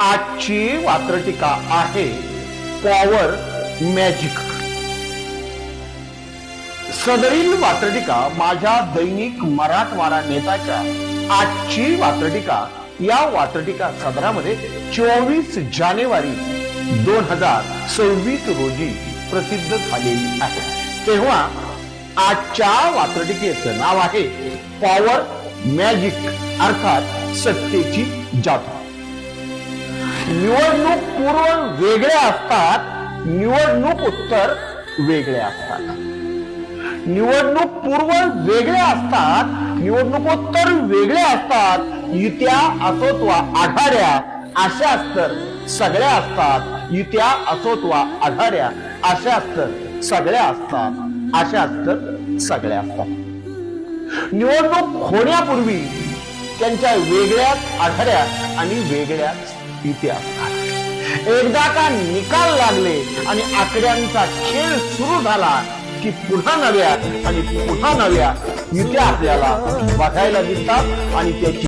आजची वात्रटिका आहे power magic. सदरील वात्रटिका माझ्या दैनिक मराठवाडा नेताच्या आजची वात्रटिका या वात्रटिका सदरामध्ये 24 जानेवारी 2026 रोजी प्रसिद्ध झालेली आहे। तेव्हा आजच्या वात्रटिकेचं नाव आहे पॉवर मॅजिक अर्थात सत्तेची जादू। निवडणूक पूर्व वेगळे असतात, निवडणूक उत्तर वेगळे असतात। निवडणूक पूर्व वेगळे असतात, निवडणुकोत्तर वेगळे असतात। युत्या असोत वा आघाड्या अशाच तर सगळ्या असतात। युत्या असोत वा आघाड्या अशाच तर सगळ्या असतात, अशाच तर सगळ्या असतात। निवडणूक होण्यापूर्वी त्यांच्या वेगळ्याच आघाड्या आणि वेगळ्याच युत्या असतात। एकदा का निकाल लागले आणि आकड्यांचा खेळ सुरू झाला की पुन्हा नव्या आणि पुन्हा नव्या युत्या आपल्याला बघायला दिसतात आणि त्याची